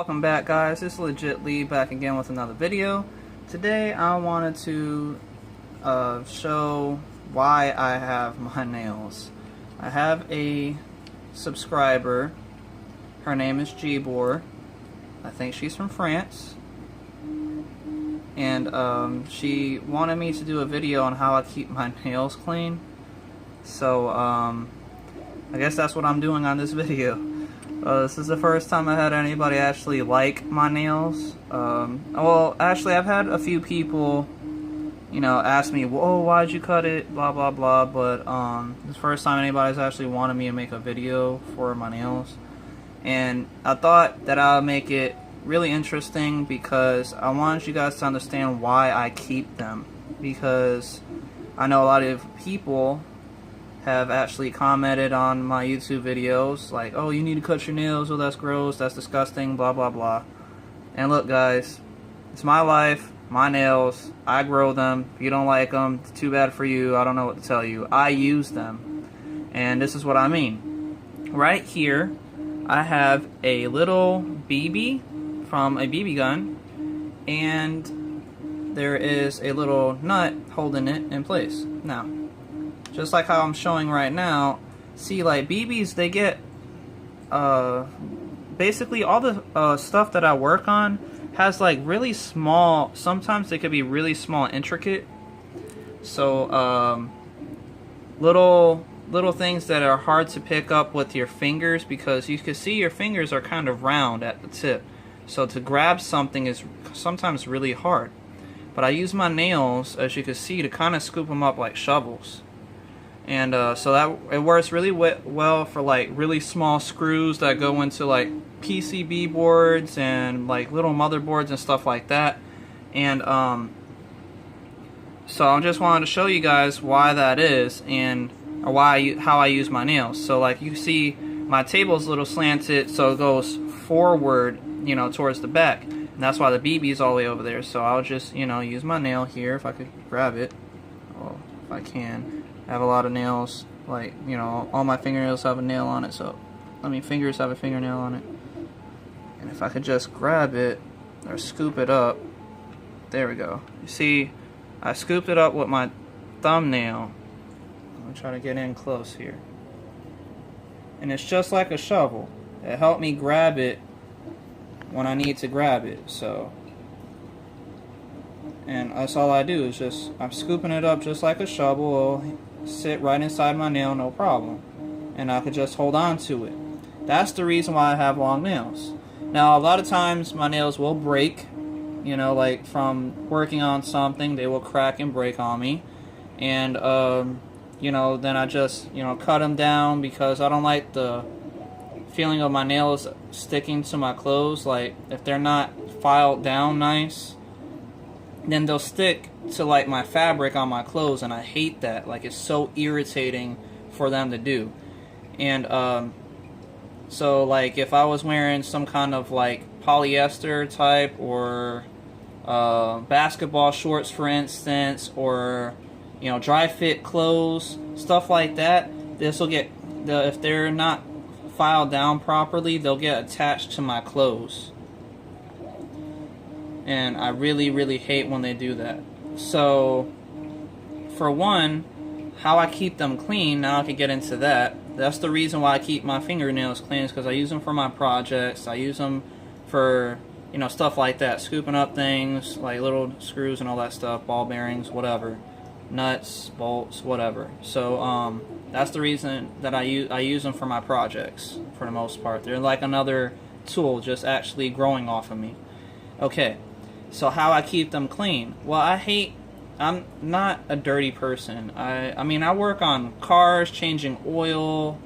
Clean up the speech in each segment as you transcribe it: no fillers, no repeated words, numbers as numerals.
Welcome back, guys. It's Legit Lee back again with another video. Today I wanted to show why I have my nails. I have a subscriber. Her name is Gbor. I think she's from France. And she wanted me to do a video on how I keep my nails clean. So I guess that's what I'm doing on this video. This is the first time I had anybody actually like my nails. Well, actually, I've had a few people, you know, ask me, "Whoa, why'd you cut it?" Blah blah blah. But this is the first time anybody's actually wanted me to make a video for my nails, and I thought that I would make it really interesting because I wanted you guys to understand why I keep them. Because I know a lot of people have actually commented on my YouTube videos like, "Oh, you need to cut your nails, oh that's gross, that's disgusting, blah blah blah." And look, guys, it's my life, my nails, I grow them. If you don't like them, it's too bad for you. I don't know what to tell you. I use them, and this is what I mean. Right here I have a little BB from a BB gun, and there is a little nut holding it in place. Now, just like how I'm showing right now, see, like BBs, they get basically all the stuff that I work on has like really small, sometimes they could be really small and intricate. So little things that are hard to pick up with your fingers, because you can see your fingers are kind of round at the tip. So to grab something is sometimes really hard. But I use my nails, as you can see, to kind of scoop them up like shovels. And so that it works really well for like really small screws that go into like PCB boards and like little motherboards and stuff like that. And so I just wanted to show you guys why that is, and or how I use my nails. So like you see, my table's a little slanted, so it goes forward, you know, towards the back, and that's why the BB is all the way over there. So I'll just, you know, use my nail here if I could grab it. Well, if I can. I have a lot of nails, like, you know, all my fingernails have a nail on it, so, I mean, fingers have a fingernail on it. And if I could just grab it, or scoop it up, there we go. You see, I scooped it up with my thumbnail. I'm going to try to get in close here. And it's just like a shovel. It helped me grab it when I need to grab it, so. And that's all I do, is just, I'm scooping it up just like a shovel. It'll sit right inside my nail, no problem. And I could just hold on to it. That's the reason why I have long nails. Now, a lot of times my nails will break, you know, like from working on something, they will crack and break on me. And, you know, then I just, you know, cut them down, because I don't like the feeling of my nails sticking to my clothes. Like, if they're not filed down nice, then they'll stick to like my fabric on my clothes, and I hate that. Like, it's so irritating for them to do. And so like if I was wearing some kind of like polyester type or basketball shorts, for instance, or, you know, dry fit clothes, stuff like that, this will get, if they're not filed down properly, they'll get attached to my clothes. And I really, really hate when they do that. So, for one, how I keep them clean, now I can get into that. That's the reason why I keep my fingernails clean, is because I use them for my projects. I use them for, you know, stuff like that. Scooping up things, like little screws and all that stuff, ball bearings, whatever. Nuts, bolts, whatever. So, that's the reason that I use them for my projects, for the most part. They're like another tool, just actually growing off of me. Okay. So how I keep them clean? Well, I'm not a dirty person. I mean, I work on cars, changing oil,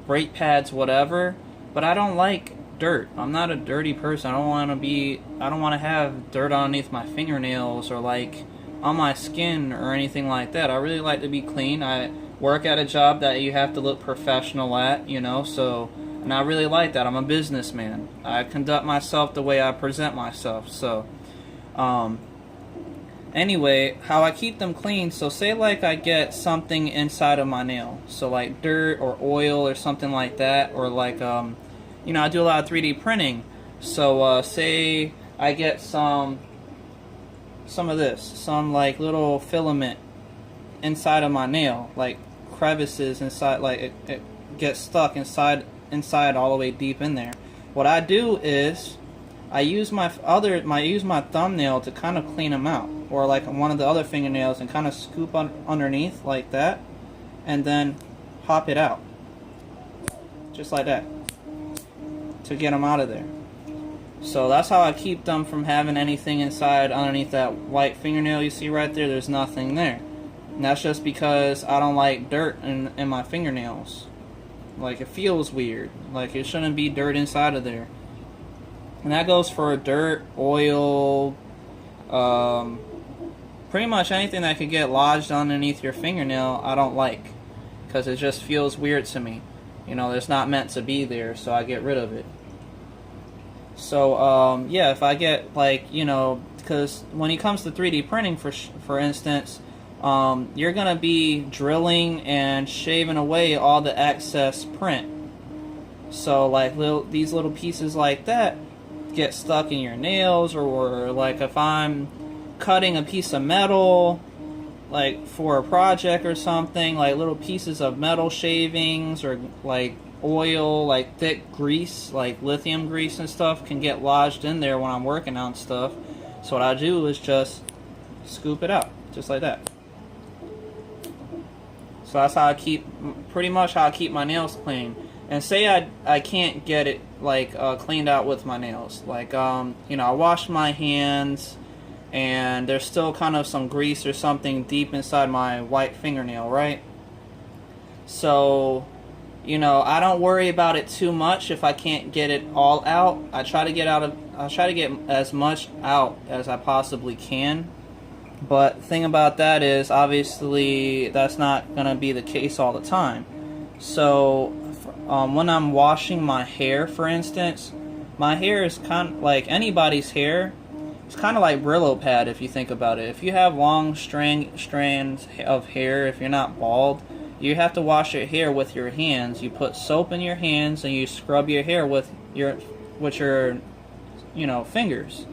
brake pads, whatever, but I don't like dirt. I'm not a dirty person. I don't want to have dirt underneath my fingernails or like on my skin or anything like that. I really like to be clean. I work at a job that you have to look professional at, you know, so, and I really like that. I'm a businessman. I conduct myself the way I present myself, so. Anyway, how I keep them clean, so say like I get something inside of my nail, so like dirt or oil or something like that, or like, you know, I do a lot of 3D printing, So say I get some of this, some like little filament inside of my nail, like crevices inside, like it gets stuck inside all the way deep in there. What I do is I use my thumbnail to kind of clean them out, or like one of the other fingernails, and kind of scoop underneath like that, and then pop it out, just like that, to get them out of there. So that's how I keep them from having anything inside underneath that white fingernail you see right there. There's nothing there. And that's just because I don't like dirt in my fingernails. Like, it feels weird. Like, it shouldn't be dirt inside of there. And that goes for dirt, oil, pretty much anything that could get lodged underneath your fingernail, I don't like. Because it just feels weird to me. You know, it's not meant to be there, so I get rid of it. So, yeah, if I get, like, you know, because when it comes to 3D printing, for instance, you're going to be drilling and shaving away all the excess print. So, like, these little pieces like that get stuck in your nails, or like if I'm cutting a piece of metal, like for a project or something, like little pieces of metal shavings, or like oil, like thick grease, like lithium grease and stuff, can get lodged in there when I'm working on stuff. So what I do is just scoop it out, just like that. So that's how I keep, pretty much how I keep my nails clean. And say I can't get it like cleaned out with my nails, like you know, I wash my hands and there's still kind of some grease or something deep inside my white fingernail, right? So, you know, I don't worry about it too much if I can't get it all out. I try to get as much out as I possibly can. But the thing about that is, obviously, that's not going to be the case all the time. So, when I'm washing my hair, for instance, my hair is kind of like anybody's hair. It's kind of like Brillo pad, if you think about it. If you have long strands of hair, if you're not bald, you have to wash your hair with your hands. You put soap in your hands and you scrub your hair with your you know, fingers.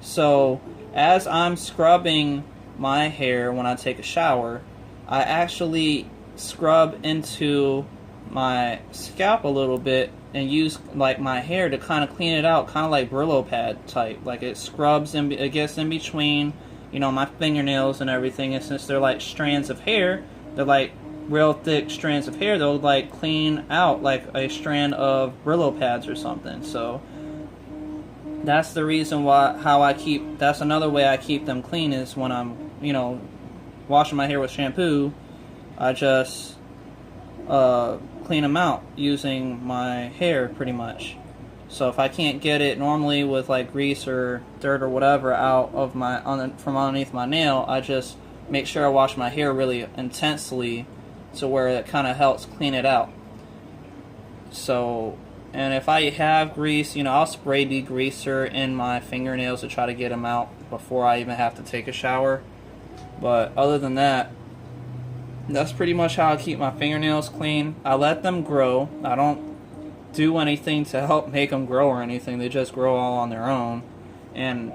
So as I'm scrubbing my hair when I take a shower, I actually scrub into my scalp a little bit and use like my hair to kind of clean it out, kind of like Brillo pad type. Like it scrubs and it gets in between, you know, my fingernails and everything. And since they're like strands of hair, they're like real thick strands of hair, they'll like clean out like a strand of Brillo pads or something. So that's the reason why, that's another way I keep them clean, is when I'm, you know, washing my hair with shampoo, I just clean them out using my hair pretty much. So if I can't get it normally with like grease or dirt or whatever out of from underneath my nail, I just make sure I wash my hair really intensely to where it kind of helps clean it out. So, and if I have grease, you know, I'll spray degreaser in my fingernails to try to get them out before I even have to take a shower. But other than that, that's pretty much how I keep my fingernails clean. I let them grow. I don't do anything to help make them grow or anything. They just grow all on their own. And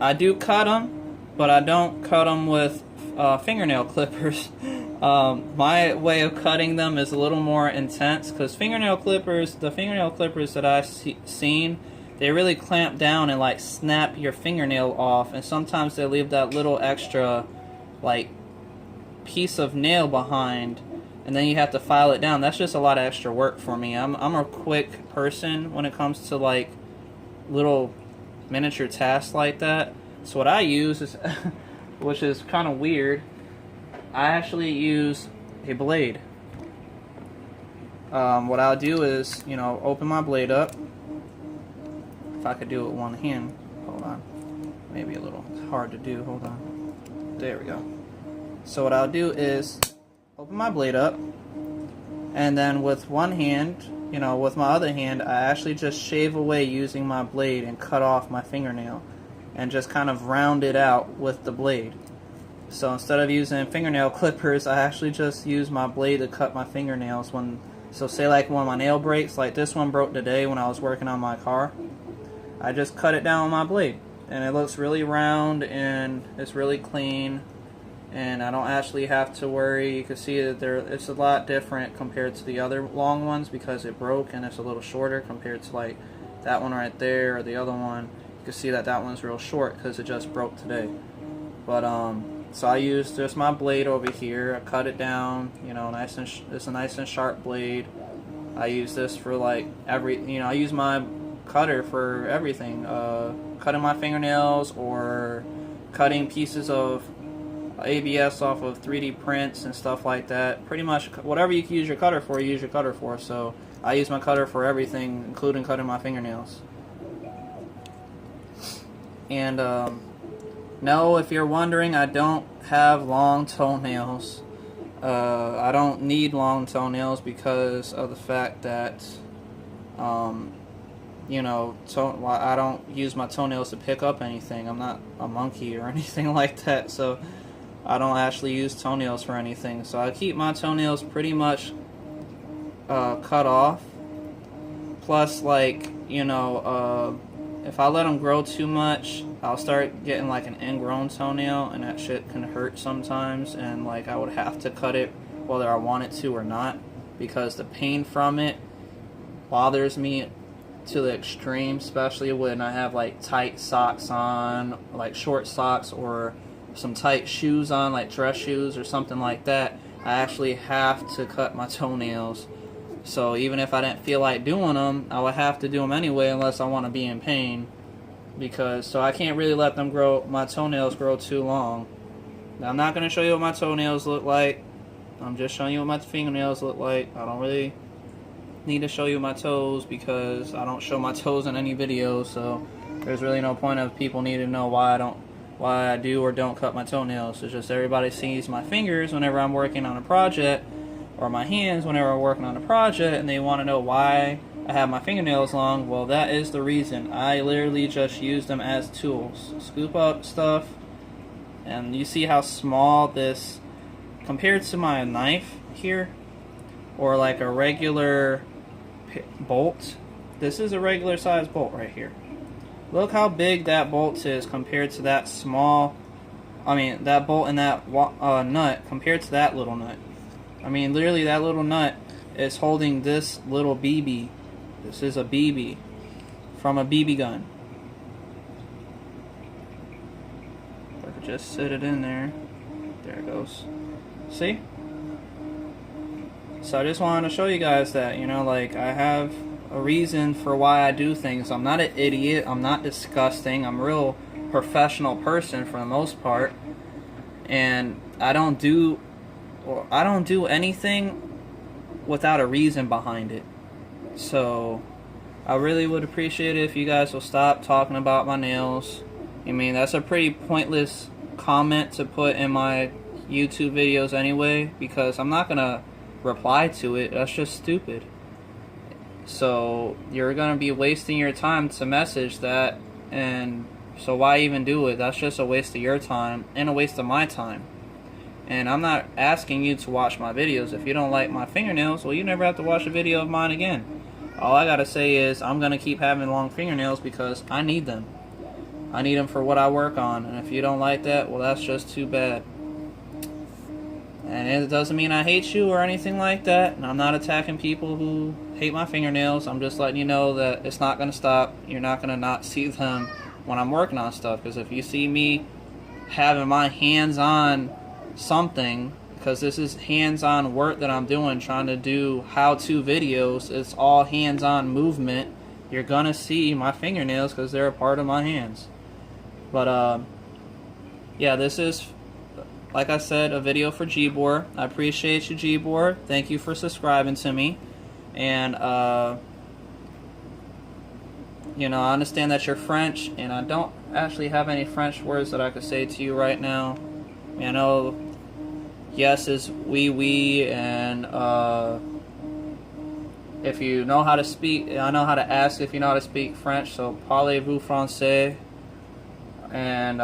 I do cut them, but I don't cut them with fingernail clippers. My way of cutting them is a little more intense, because the fingernail clippers that I've seen, they really clamp down and like snap your fingernail off, and sometimes they leave that little extra like piece of nail behind, and then you have to file it down. That's just a lot of extra work for me. I'm a quick person when it comes to like little miniature tasks like that. So what I use is which is kind of weird, I actually use a blade. What I'll do is, you know, open my blade up. If I could do it with one hand. Hold on. Maybe a little hard to do. Hold on. There we go. So what I'll do is open my blade up, and then with one hand, you know, with my other hand, I actually just shave away using my blade and cut off my fingernail and just kind of round it out with the blade. So instead of using fingernail clippers, I actually just use my blade to cut my fingernails when So say like when my nail breaks, like this one broke today when I was working on my car, I just cut it down with my blade, and it looks really round and it's really clean, and I don't actually have to worry. You can see that it's a lot different compared to the other long ones because it broke and it's a little shorter compared to like that one right there or the other one. You can see that that one's real short because it just broke today. But so I used just my blade over here. I cut it down, you know, nice and it's a nice and sharp blade. I use this for like I use my cutter for everything, cutting my fingernails or cutting pieces of ABS off of 3D prints and stuff like that. Pretty much whatever you can use your cutter for, you use your cutter for. So I use my cutter for everything, including cutting my fingernails. And no, if you're wondering, I don't have long toenails. I don't need long toenails because of the fact that you know, I don't use my toenails to pick up anything. I'm not a monkey or anything like that, so I don't actually use toenails for anything. So I keep my toenails pretty much cut off. Plus, like, you know, if I let them grow too much, I'll start getting like an ingrown toenail, and that shit can hurt sometimes, and like I would have to cut it whether I want it to or not, because the pain from it bothers me to the extreme, especially when I have like tight socks on, like short socks, or some tight shoes on, like dress shoes or something like that. I actually have to cut my toenails. So even if I didn't feel like doing them, I would have to do them anyway unless I want to be in pain. So I can't really let them my toenails grow too long. Now, I'm not going to show you what my toenails look like. I'm just showing you what my fingernails look like. I don't really need to show you my toes because I don't show my toes in any videos, so there's really no point of people needing to know why I do or don't cut my toenails. It's just everybody sees my fingers whenever I'm working on a project, or my hands whenever I'm working on a project, and they want to know why I have my fingernails long. Well, that is the reason. I literally just use them as tools. Scoop up stuff, and you see how small this, compared to my knife here, or like a regular bolt. This is a regular size bolt right here. Look how big that bolt is compared to that small, that bolt and that nut compared to that little nut. I mean, literally that little nut is holding this little BB. This is a BB from a BB gun. If I could just sit it in there. There it goes. See? So I just wanted to show you guys that, you know, like, I have a reason for why I do things. I'm not an idiot. I'm not disgusting. I'm a real professional person for the most part. And I don't do anything without a reason behind it. So I really would appreciate it if you guys will stop talking about my nails. I mean, that's a pretty pointless comment to put in my YouTube videos anyway, because I'm not gonna reply to it. That's just stupid. So you're gonna be wasting your time to message that, and so why even do it? That's just a waste of your time and a waste of my time. And I'm not asking you to watch my videos. If you don't like my fingernails, well, you never have to watch a video of mine again. All I gotta say is I'm gonna keep having long fingernails because I need them. I need them for what I work on, and if you don't like that, well, that's just too bad. And it doesn't mean I hate you or anything like that, and I'm not attacking people who hate my fingernails. I'm just letting you know that it's not going to stop. You're not going to not see them when I'm working on stuff, because if you see me having my hands on something, because this is hands-on work that I'm doing, trying to do how-to videos, it's all hands-on movement, you're going to see my fingernails because they're a part of my hands. But, yeah, this is, like I said, a video for Gbor. I appreciate you, Gbor. Thank you for subscribing to me. And, you know, I understand that you're French, and I don't actually have any French words that I could say to you right now. I mean, I know yes is oui, oui, and, if you know how to speak, I know how to ask if you know how to speak French, so parlez-vous français? And,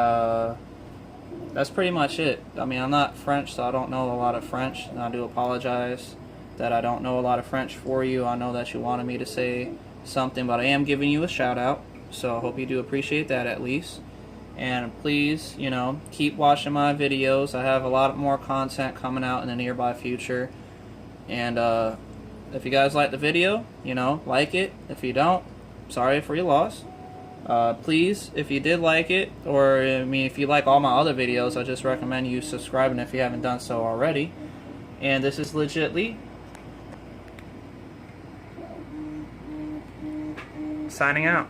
that's pretty much it. I mean, I'm not French, so I don't know a lot of French, and I do apologize. that I don't know a lot of French for you. I know that you wanted me to say something, but I am giving you a shout out, so I hope you do appreciate that at least. And please, you know, keep watching my videos. I have a lot more content coming out in the nearby future. And if you guys like the video, you know, like it. If you don't, sorry for your loss. Please, if you did like it, or I mean, if you like all my other videos, I just recommend you subscribing if you haven't done so already. And this is Legit Lee, signing out.